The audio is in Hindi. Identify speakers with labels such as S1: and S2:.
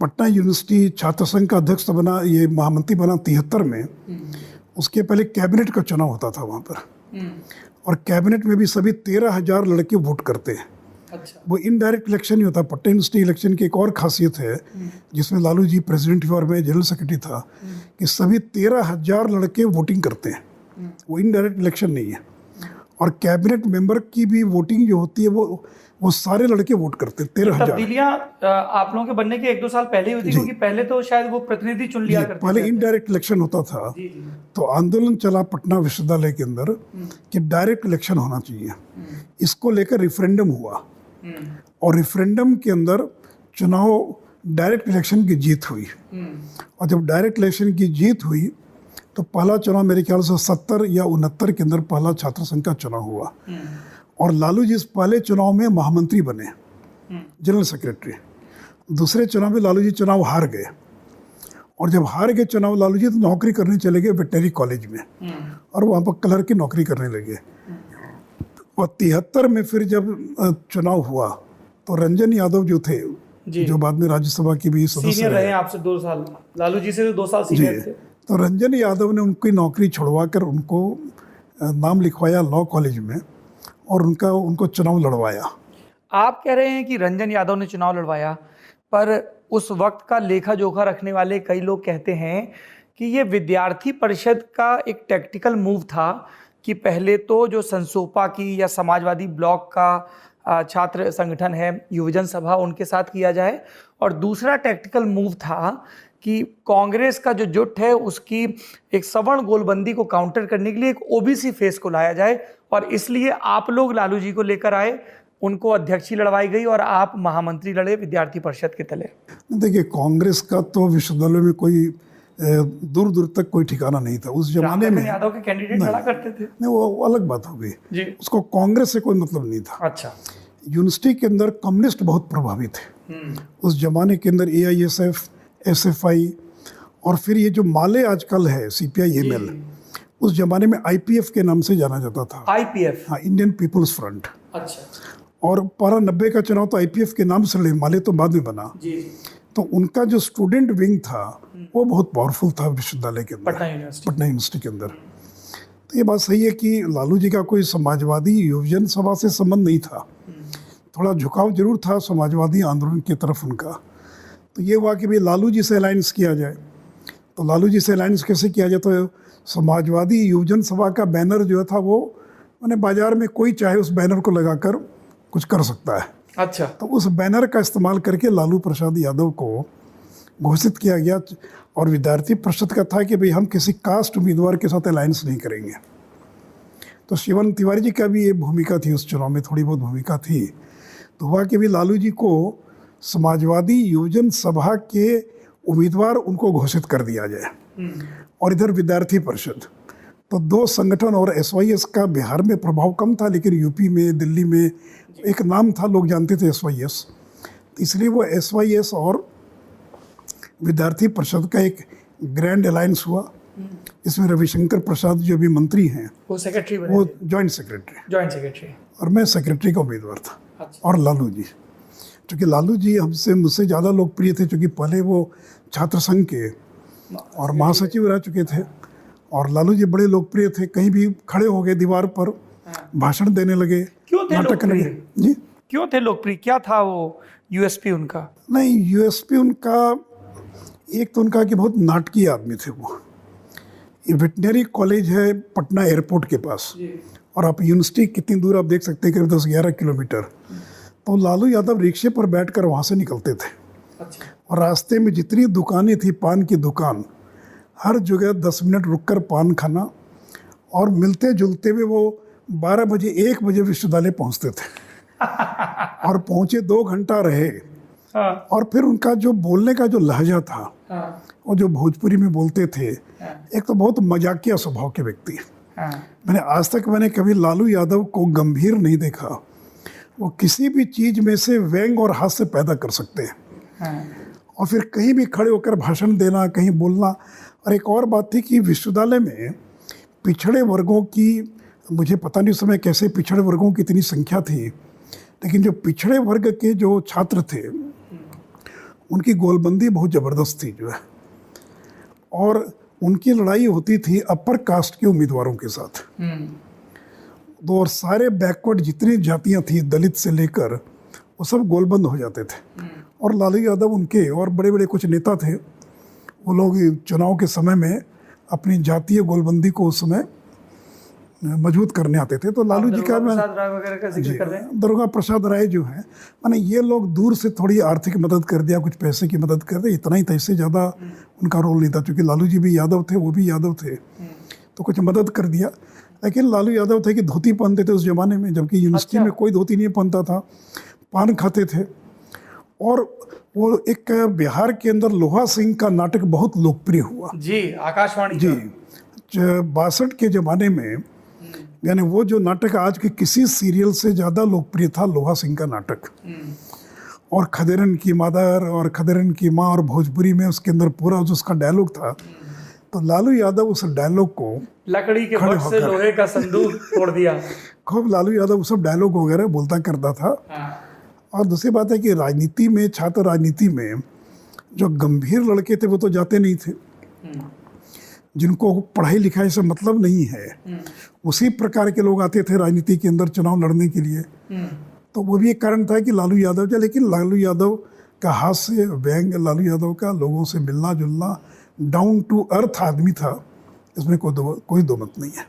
S1: पटना यूनिवर्सिटी छात्र संघ का अध्यक्ष बना, ये महामंत्री बना 73 में। उसके पहले कैबिनेट का चुनाव होता था वहाँ पर, और कैबिनेट में भी सभी 13,000 लड़के वोट करते हैं।
S2: अच्छा।
S1: वो इनडायरेक्ट इलेक्शन ही होता। पटना यूनिवर्सिटी इलेक्शन की एक और खासियत है, जिसमें लालू जी प्रेसिडेंट हुए और मैं जनरल सेक्रेटरी था, कि सभी 13,000 लड़के वोटिंग करते हैं। वो इनडायरेक्ट इलेक्शन नहीं है। और कैबिनेट मेंबर की भी वोटिंग जो होती है वो सारे लड़के वोट करते हैं, 13,000।
S2: तब्दीलियां आप लोगों के बनने के 1-2 साल पहले ही हुई थी, क्योंकि पहले तो शायद वो प्रतिनिधि चुन लिया करते
S1: पहले
S2: थे।
S1: इनडायरेक्ट इलेक्शन होता था।
S2: जी जी।
S1: तो आंदोलन चला पटना विश्वविद्यालय के अंदर कि डायरेक्ट इलेक्शन होना चाहिए। इसको लेकर रेफरेंडम हुआ, और रेफरेंडम के अंदर चुनाव डायरेक्ट इलेक्शन की जीत हुई। और जब डायरेक्ट इलेक्शन की जीत हुई तो पहला चुनाव मेरे ख्याल से 70 या 69 के अंदर पहला छात्र संघ का चुनाव हुआ। और लालू जी इस पहले चुनाव में महामंत्री बने, जनरल सेक्रेटरी। दूसरे चुनाव में लालू जी चुनाव हार गए, और जब हार गए चुनाव लालू जी तो नौकरी करने चले गए वेटनरी कॉलेज में, और वहाँ पर क्लर्क की नौकरी करने लगे। और 73 में फिर जब चुनाव हुआ तो रंजन यादव जो थे, जो बाद में राज्यसभा की भी सदस्य
S2: सीनियर रहे आपसे 2 साल, लालू जी से 2 साल सीनियर थे।
S1: तो रंजन यादव ने उनकी नौकरी छुड़वा कर उनको नाम लिखवाया लॉ कॉलेज में, और उनको चुनाव लड़वाया।
S2: आप कह रहे हैं कि रंजन यादव ने चुनाव लड़वाया, पर उस वक्त का लेखा जोखा रखने वाले कई लोग कहते हैं कि ये विद्यार्थी परिषद का एक टैक्टिकल मूव था कि पहले तो जो संसोपा की या समाजवादी ब्लॉक का छात्र संगठन है युवजन सभा, उनके साथ किया जाए, और दूसरा टैक्टिकल मूव था कि कांग्रेस का जो जुट है उसकी एक सवर्ण गोलबंदी को काउंटर करने के लिए एक ओबीसी फेस को लाया जाए, और इसलिए आप लोग लालू जी को लेकर आए, उनको अध्यक्षी लड़वाई गई और आप महामंत्री लड़े विद्यार्थी परिषद के तले।
S1: देखिए, कांग्रेस का तो विश्वविद्यालय में कोई दूर दूर तक कोई ठिकाना नहीं था उस जमाने में।
S2: यादव के कैंडिडेट लड़ा करते थे।
S1: नहीं, वो अलग बात हो गई। उसको कांग्रेस से कोई मतलब नहीं था।
S2: अच्छा।
S1: यूनिवर्सिटी के अंदर कम्युनिस्ट बहुत प्रभावित थे उस जमाने के अंदर। AISF, SFI, और फिर ये जो माले आजकल है CPI-ML, उस जमाने में IPF के नाम से जाना जाता था।
S2: IPF?
S1: हाँ, इंडियन पीपुल्स फ्रंट।
S2: अच्छा।
S1: और 90 का चुनाव तो IPF के नाम से लड़े, माले तो बाद में बना। तो उनका जो स्टूडेंट विंग था वो बहुत पावरफुल था विश्वविद्यालय के अंदर, पटना यूनिवर्सिटी के अंदर। तो ये बात सही है कि लालू जी का कोई समाजवादी युवजन सभा से संबंध नहीं था। थोड़ा झुकाव जरूर था समाजवादी आंदोलन की तरफ उनका। तो ये हुआ कि भाई लालू जी से अलायंस किया जाए। तो लालू जी से अलायंस कैसे किया जाए? तो समाजवादी युवजन सभा का बैनर जो था वो मैंने बाजार में कोई चाहे उस बैनर को लगाकर कुछ कर सकता है।
S2: अच्छा।
S1: तो उस बैनर का इस्तेमाल करके लालू प्रसाद यादव को घोषित किया गया, और विद्यार्थी परिषद का था कि भाई हम किसी कास्ट उम्मीदवार के साथ अलायंस नहीं करेंगे। तो शिवानंद तिवारी जी का भी ये भूमिका थी उस चुनाव में, थोड़ी बहुत भूमिका थी। तो हुआ कि भी लालू जी को समाजवादी युवजन सभा के उम्मीदवार उनको घोषित कर दिया जाए, और इधर विद्यार्थी परिषद। तो 2 संगठन, और SYS का बिहार में प्रभाव कम था, लेकिन यूपी में, दिल्ली में एक नाम था, लोग जानते थे SYS। तो इसलिए वो SYS और विद्यार्थी परिषद का एक ग्रैंड अलायंस हुआ, इसमें रविशंकर प्रसाद जो भी मंत्री हैं
S2: वो सेक्रेटरी बने,
S1: वो जॉइंट सेक्रेटरी, और मैं सेक्रेटरी का उम्मीदवार था।
S2: अच्छा।
S1: और लालू जी, क्योंकि लालू जी मुझसे ज़्यादा लोकप्रिय थे, क्योंकि पहले वो छात्र संघ के और महासचिव रह चुके थे। और लालू जी बड़े लोकप्रिय थे, कहीं भी खड़े हो गए दीवार पर, भाषण देने लगे,
S2: क्यों थे
S1: नाटक
S2: लोकप्रिय?
S1: जी,
S2: क्यों थे लोकप्रिय? क्या था वो USP उनका?
S1: नहीं, USP उनका एक तो उनका कि बहुत नाटकीय आदमी थे वो। ये वेटनरी कॉलेज है पटना एयरपोर्ट के पास, और आप यूनिवर्सिटी कितनी दूर आप देख सकते हैं, करीब 10-11 किलोमीटर। तो लालू यादव रिक्शे पर बैठकर वहाँ से निकलते थे।
S2: अच्छा।
S1: और रास्ते में जितनी दुकानें थी, पान की दुकान, हर जगह 10 मिनट रुककर पान खाना, और मिलते जुलते हुए वो 12 बजे 1 बजे विश्वविद्यालय पहुँचते थे और पहुँचे 2 घंटा रहे। और फिर उनका जो बोलने का जो लहजा था, वो जो भोजपुरी में बोलते थे, एक तो बहुत मजाकिया स्वभाव के व्यक्ति। मैंने आज तक कभी लालू यादव को गंभीर नहीं देखा। वो किसी भी चीज़ में से व्यंग और हास्य पैदा कर सकते हैं, और फिर कहीं भी खड़े होकर भाषण देना, कहीं बोलना। और एक और बात थी कि विश्वविद्यालय में पिछड़े वर्गों की, मुझे पता नहीं उस समय कैसे पिछड़े वर्गों की इतनी संख्या थी, लेकिन जो पिछड़े वर्ग के जो छात्र थे उनकी गोलबंदी बहुत ज़बरदस्त थी जो है, और उनकी लड़ाई होती थी अपर कास्ट के उम्मीदवारों के साथ। तो और सारे बैकवर्ड जितनी जातियां थी दलित से लेकर वो सब गोलबंद हो जाते थे। और लालू यादव उनके और बड़े बड़े कुछ नेता थे, वो लोग चुनाव के समय में अपनी जातीय गोलबंदी को उस समय मजबूत करने आते थे। तो लालू जी का मैं
S2: वगैरह का जिक्र कर रहे हैं।
S1: दुर्गा प्रसाद राय जो है, माने ये लोग दूर से थोड़ी आर्थिक मदद कर दिया, कुछ पैसे की मदद कर दिया, इतना ही था, इससे ज़्यादा उनका रोल नहीं था। क्योंकि लालू जी भी यादव थे, वो भी यादव थे, तो कुछ मदद कर दिया। लेकिन लालू यादव थे कि धोती पहनते थे उस जमाने में, जबकि यूनिवर्सिटी में कोई धोती नहीं पहनता था, पान खाते थे। और वो एक बिहार के अंदर लोहा सिंह का नाटक बहुत लोकप्रिय हुआ
S2: जी, आकाशवाणी
S1: जी, 62 के ज़माने में। यानी वो जो नाटक आज के किसी सीरियल से ज़्यादा लोकप्रिय था, लोहा सिंह का नाटक। और खदेरन की मादर और खदेरन की माँ, और भोजपुरी में उसके अंदर पूरा जो उसका डायलॉग था, तो लालू यादव उस डायलॉग को
S2: लकड़ी के बट से लोहे का संदूक तोड़ दिया।
S1: खूब लालू यादव वो सब डायलॉग वगैरह बोलता करता था। और दूसरी बात है कि राजनीति में, छात्र राजनीति में जो गंभीर लड़के थे वो तो जाते नहीं थे, जिनको पढ़ाई लिखाई से मतलब नहीं है, उसी प्रकार के लोग आते थे राजनीति के अंदर चुनाव लड़ने के लिए। तो वो भी एक कारण था कि लालू यादव जा, लेकिन लालू यादव का हास्य व्यंग, लालू यादव का लोगों से मिलना जुलना, डाउन टू अर्थ आदमी था, इसमें कोई दो मत नहीं है।